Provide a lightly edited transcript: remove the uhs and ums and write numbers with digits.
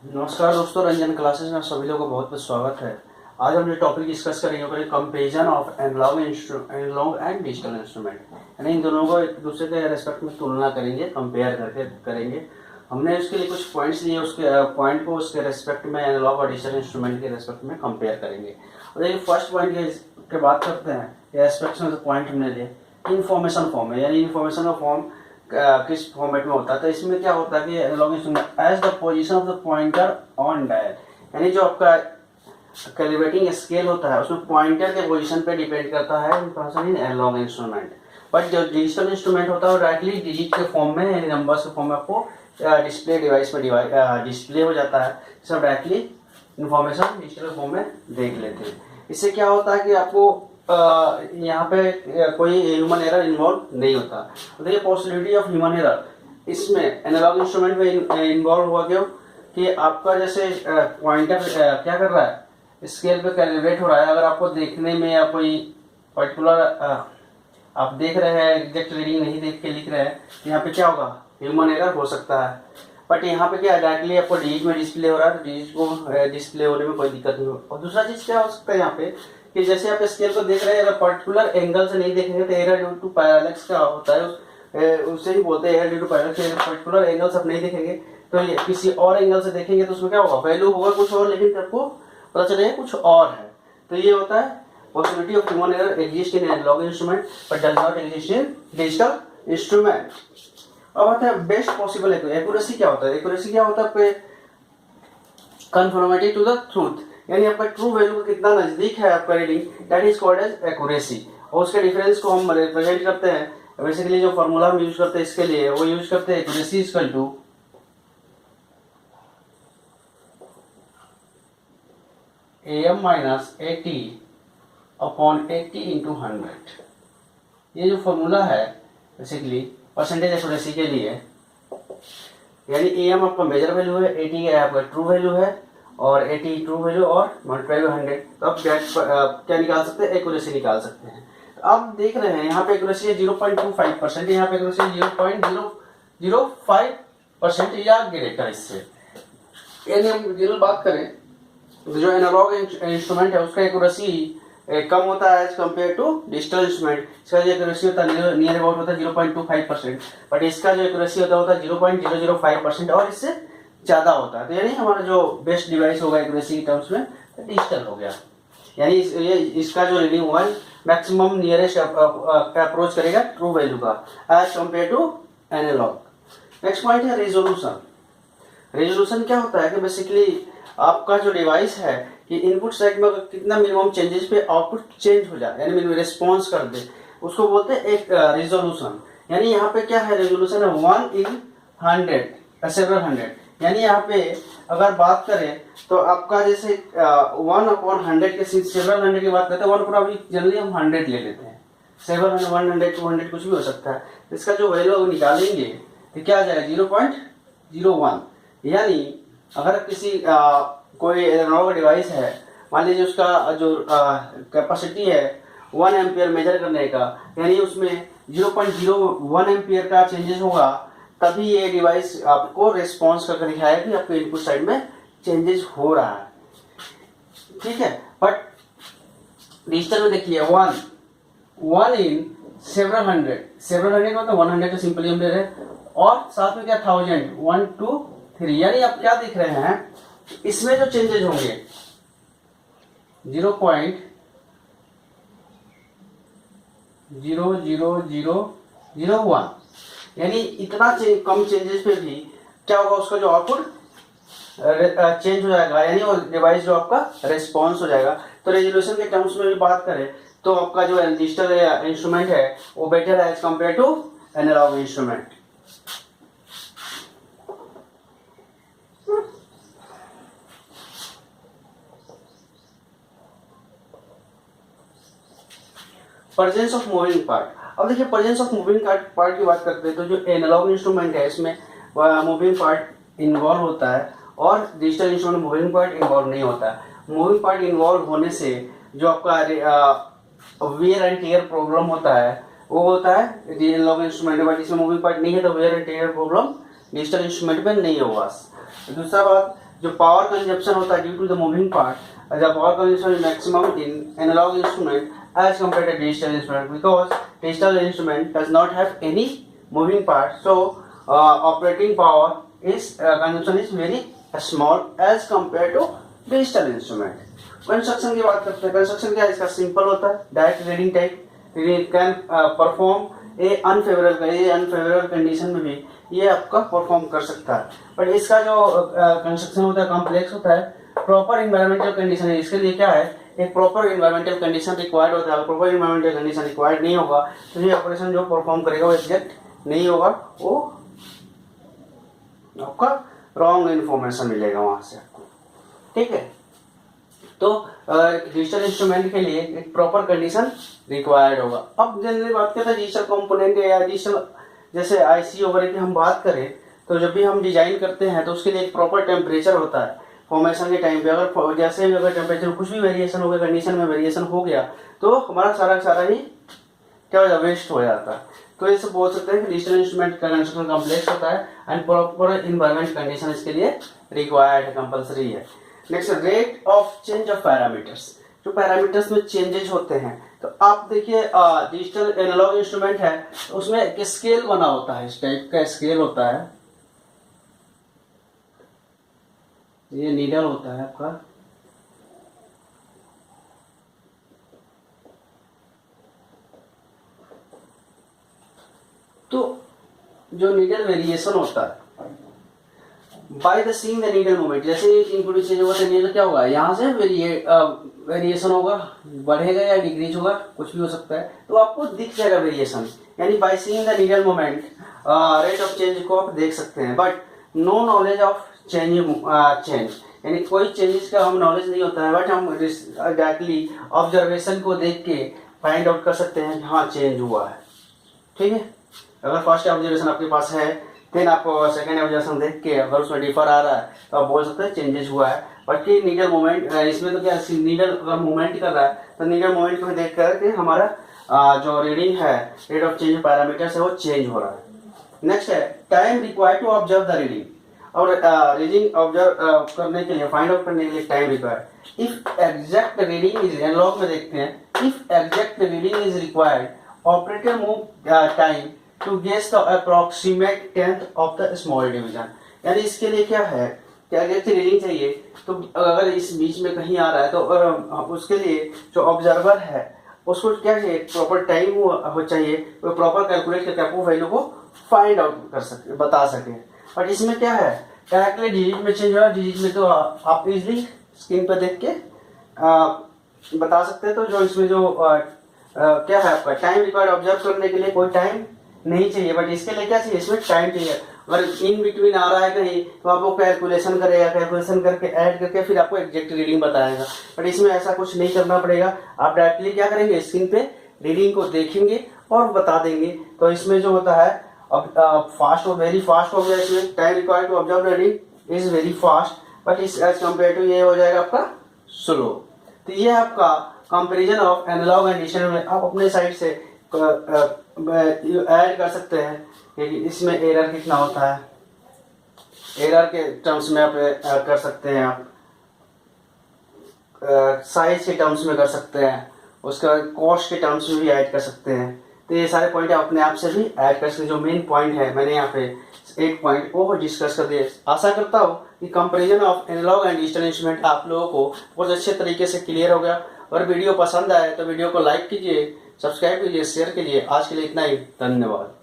नमस्कार दोस्तों, रंजन क्लासेस में सभी लोगों का बहुत बहुत स्वागत है। आज हम जो टॉपिक डिस्कस करेंगे comparison of analog and digital instrument, यानी इन दोनों को एक दूसरे के रेस्पेक्ट में तुलना करेंगे, कंपेयर करके करेंगे। हमने उसके लिए कुछ पॉइंट्स लिए, उसके पॉइंट को उसके रेस्पेक्ट में एनालॉग और डिजिटल इंस्ट्रूमेंट के रेस्पेक्ट में कंपेयर करेंगे। और देखिए फर्स्ट पॉइंट के बात करते हैं, रेस्पेक्ट में पॉइंट हमने लिए इन्फॉर्मेशन फॉर्म है, यानी इन्फॉर्मेशन का फॉर्म किस फॉर्मेट में होता है। तो इसमें क्या होता है कि analog instrument as the position of the pointer on dial, यानी जो आपका कैलिब्रेटिंग स्केल होता है उसमें पॉइंटर के पोजीशन पे डिपेंड करता है information in analog instrument. But जो डिजिटल इंस्ट्रूमेंट होता है वो डायरेक्टली डिजिट के फॉर्म में, यानी नंबर्स के फॉर्म में आपको डिस्प्ले डिवाइस पर डिस्प्ले हो जाता है। सब डायरेक्टली इन्फॉर्मेशन डिजिटल फॉर्म में देख लेते हैं। इससे क्या होता है कि आपको यहाँ पे कोई ह्यूमन एरर इन्वॉल्व नहीं होता। तो देखिए पॉसिबिलिटी ऑफ ह्यूमन एरर इसमें एनालॉग इंस्ट्रूमेंट में इन्वॉल्व हुआ क्यों कि आपका जैसे पॉइंटर क्या कर रहा है, स्केल पे कैलिब्रेट हो रहा है। अगर आपको देखने में या कोई पर्टिकुलर आप देख रहे हैं, एग्जैक्ट रीडिंग नहीं देख के लिख रहे हैं, तो यहाँ पे क्या होगा, ह्यूमन एरर हो सकता है। बट यहाँ पे क्या डायरेक्टली आपको डिजिट में डिस्प्ले हो रहा है, तो डिजिट को डिस्प्ले होने में कोई दिक्कत नहीं हो। और दूसरा चीज क्या हो सकता है यहाँ पे कि जैसे आप स्केल को देख रहे हैं, अगर पर्टिकुलर एंगल से नहीं देखेंगे तो एरर ड्यू टू पैरेलैक्स का होता है, उससे ही बोलते हैं error due to parallax. Particular angle से आप नहीं देखेंगे तो ये किसी और एंगल से देखेंगे तो उसमें क्या होगा, वैल्यू होगा कुछ और, लेकिन आपको पता चलेगा कुछ और है। तो ये होता है possibility of human error exist in analog instrument but does not exist in digital instrument. अब आता है बेस्ट पॉसिबल एक्यूरेसी। क्या होता है एक्यूरेसी? क्या होता है कन्फर्मेटिव टू द ट्रूथ, यानी आपका ट्रू वैल्यू का कितना नजदीक है आपका reading, that is called as accuracy. और उसके डिफरेंस को हम रिप्रेजेंट करते हैं, बेसिकली जो फॉर्मूला हम यूज करते हैं इसके लिए वो यूज करते हैं accuracy equal to AM minus 80 upon 80 into 100। ये जो फॉर्मूला है बेसिकली परसेंटेज एक्यूरेसी के लिए, यानी AM आपका मेजर वैल्यू है, 80 आपका ट्रू वैल्यू है, और 80 ट्रू वैल्यू और मल्टीप्लाई बाय 100। तो अब क्या निकाल सकते हैं, एक्यूरेसी निकाल सकते हैं। तो अब देख रहे हैं यहाँ पे एक्यूरेसी है 0.25%, यहाँ पे एक्यूरेसी 0.005% या ग्रेटर इससे। यानी हम जनरल बात करें तो जो एनालॉग इंस्ट्रूमेंट है उसका एक्यूरेसी कम होता है as compare to digital instrument. इसका जो एक्यूरेसी होता है नियर अबाउट होता है 0.25%, बट इसका जो एक्यूरेसी होता है 0.005% और इससे ज्यादा होता है। तो यानी हमारा जो बेस्ट डिवाइस होगा एक्यूरेसी के टर्म्स में डिजिटल हो गया, यानी ये इसका जो रीडिंग होगा मैक्सिमम नियरेस्ट अप्रोच करेगा ट्रू वैल्यू का as compare to analog. Next point है रेजोल्यूशन। रेजोल्यूशन क्या होता है कि बेसिकली आपका जो डिवाइस है कि इनपुट साइड में कितना मिनिमम चेंजेस पे आउटपुट चेंज हो जाए, यानी रिस्पॉन्स कर दे, उसको बोलते हैं एक रेजोल्यूशन। यानी यहाँ पे क्या है, रेजोल्यूशन है 1/100 सेवरल 100। यानी यहाँ पे अगर बात करें तो आपका जैसे 1/100 के सेवरल 100 की बात करते हैं, 1 पर अभी जनरली हम 100 ले लेते हैं, 700 100 200 कुछ भी हो सकता है। इसका जो वैल्यू निकालेंगे तो क्या आ जाएगा 0.01। यानी अगर किसी कोई एनालॉग डिवाइस है, मान लीजिए उसका जो कैपेसिटी है 1 एम्पियर मेजर करने का, यानी उसमें 0.01 एम्पियर का चेंजेस होगा, तभी ये डिवाइस आपको रिस्पॉन्स करके दिखाएगा कि आपके इनपुट साइड में चेंजेस हो रहा है। ठीक है, बट डिजिटल में देखिए 1 इन सेवरल 100 मतलब 100 तो सिंपली हम ले रहे हैं, और साथ में क्या 1000 1 2 3। यानी आप क्या देख रहे हैं, इसमें जो चेंजेस होंगे 0.00001, यानी इतना कम चेंजेस पे भी क्या होगा, उसका जो आउटपुट चेंज हो जाएगा, यानी वो डिवाइस जो आपका रिस्पॉन्स हो जाएगा। तो रेजोल्यूशन के टर्म्स में भी बात करें तो आपका जो डिजिटल इंस्ट्रूमेंट है वो बेटर है as compare to analog instrument. Presence of moving part. अब देखिए प्रेजेंस ऑफ मूविंग पार्ट की बात करते हैं तो जो एनालॉग इंस्ट्रूमेंट है इसमें मूविंग पार्ट इन्वॉल्व होता है, और डिजिटल इंस्ट्रूमेंट में मूविंग पार्ट इन्वॉल्व नहीं होता है। मूविंग पार्ट इन्वॉल्व होने से जो आपका वेयर एंड टेयर प्रॉब्लम होता है वो होता है एनालॉग इंस्ट्रूमेंट में मूविंग पार्ट नहीं है, तो wear and tear problem digital instrument में नहीं होगा। दूसरा बात जो पावर कंजप्शन होता है due to the moving part, the power consumption is maximum in analog instrument as compare to digital instrument, because digital instrument does not have any moving part, so operating power is consumption is very small as compare to digital instrument. Construction की बात करते हैं। Construction क्या है इसका? Simple होता है, direct reading type, can perform a unfavourable condition में भी ये आपका परफॉर्म कर सकता है। बट इसका जो कंस्ट्रक्शन होता है कॉम्प्लेक्स होता है, प्रॉपर इन्वायरमेंटल कंडीशन है। इसके लिए क्या है, एक प्रॉपर इन्वायरमेंटल कंडीशन रिक्वायर्ड होता है। प्रॉपर इन्वायरमेंटल कंडीशन रिक्वायर्ड नहीं होगा तो ये ऑपरेशन जो परफॉर्म करेगा वो एग्जैक्ट नहीं होगा, वो आपका रॉन्ग इन्फॉर्मेशन मिलेगा वहां से आपको। ठीक है, तो डिजिटल इंस्ट्रूमेंट के लिए एक प्रॉपर कंडीशन रिक्वायर्ड होगा। अब जनरली बात करते हैं डिजिटल कंपोनेंट या डिजिटल जैसे आईसी वगैरह की हम बात करें, तो जब भी हम डिजाइन करते हैं तो उसके लिए एक प्रॉपर टेम्परेचर होता है फॉर्मेशन के टाइम पे। अगर जैसे भी अगर टेम्परेचर कुछ भी वेरिएशन हो गया, कंडीशन में वेरिएशन हो गया, तो हमारा सारा ही क्या हो जाता है, वेस्ट हो जाता है। तो ऐसे बोल सकते हैं कि डिजिटल इंस्ट्रूमेंट का कंस्ट्रक्शन कॉम्प्लेक्स होता है एंड प्रॉपर इन्वायरमेंट कंडीशन इसके लिए रिक्वायर्ड है, कंपल्सरी है। Next, rate of change of parameters. जो पैरामीटर्स में चेंजेस होते हैं, तो आप देखिए डिजिटल एनालॉग इंस्ट्रूमेंट है तो उसमें एक स्केल बना होता है, इस टाइप का स्केल होता है, ये नीडल होता है आपका, तो जो नीडल वेरिएशन होता है by the seeing the needle movement, जैसे इनपुट चेंज होगा तो नीडल क्या होगा, यहाँ से वेरिएशन होगा, बढ़ेगा या डिक्रीज होगा, कुछ भी हो सकता है, तो आपको दिख जाएगा वेरिएशन। यानी by seeing the needle movement rate of change को आप देख सकते हैं, but no knowledge of change, यानी कोई चेंजेस का हम नॉलेज नहीं होता है, बट हम डायरेक्टली ऑब्जर्वेशन को देख के फाइंड आउट कर सकते हैं हाँ चेंज हुआ है। ठीक है, अगर फर्स्ट ऑब्जर्वेशन आपके पास है, देन आप सेकेंड ऑब्जर्वेशन देख के अगर उसमें डिफर आ रहा है तो आप बोल सकते हैं चेंजेस हुआ है। बाकी नीडल मूवमेंट इसमें तो क्या, नीडल अगर मूवमेंट कर रहा है तो नीडल मूवमेंट को देख कर हमारा जो रीडिंग है, रेट ऑफ चेंज पैरामीटर्स है वो चेंज हो रहा है। नेक्स्ट है time required to observe the reading, और रीडिंग ऑब्जर्व करने के लिए, फाइंड आउट करने के लिए time required. If exact reading is, analog में देखते हैं, if exact reading is required operator move time to guess the approximate tenth of the small division. यानी इसके लिए क्या है, क्या एग्जैक्ट रीडिंग चाहिए, तो अगर इस बीच में कहीं आ रहा है तो उसके लिए जो ऑब्जर्वर है उसको क्या चाहिए, प्रॉपर टाइम हो चाहिए, वो प्रॉपर कैलकुलेट करके आपको वैल्यू को फाइंड आउट कर सके, बता सके। और इसमें क्या है, डायरेक्टली डिजिट में चेंज हो रहा है, डिजिट में तो आप इजिली स्क्रीन पर देख के बता सकते हैं। तो जो इसमें जो क्या है आपका टाइम रिक्वायर्ड ऑब्जर्व करने के लिए कोई टाइम नहीं चाहिए, बट इसके लिए क्या चाहिए, इसमें टाइम चाहिए। अगर इन बिटवीन आ रहा है कहीं तो आपको कैलकुलेशन करेगा, कैलकुलेशन करके ऐड करके फिर आपको एग्जैक्ट रीडिंग बताएगा, बट इसमें ऐसा कुछ नहीं करना पड़ेगा। आप डायरेक्टली क्या करेंगे, स्क्रीन पे रीडिंग को देखेंगे और बता देंगे। तो इसमें जो होता है अब फास्ट और वेरी फास्ट हो गया, इसमें time required to observe reading is very fast, but is as compare to ये हो जाएगा आपका स्लो। तो ये आपका comparison of analog and digital में आप अपने साइड से ऐड कर सकते हैं कि इसमें एरर कितना होता है, एरर के टर्म्स में आप कर सकते हैं, आप साइज के टर्म्स में कर सकते हैं, उसका कॉस्ट के टर्म्स में भी ऐड कर सकते हैं। तो ये सारे पॉइंट आप अपने आप से भी ऐड कर सकते हैं। जो मेन पॉइंट है मैंने यहाँ पे 8 पॉइंट वो डिस्कस कर दिए। आशा करता हूँ कि comparison of analog and digital instrument आप लोगों को बहुत अच्छे तरीके से क्लियर हो गया। अगर वीडियो पसंद आए तो वीडियो को लाइक कीजिए, सब्सक्राइब कीजिए, शेयर कीजिए। आज के लिए इतना ही, धन्यवाद।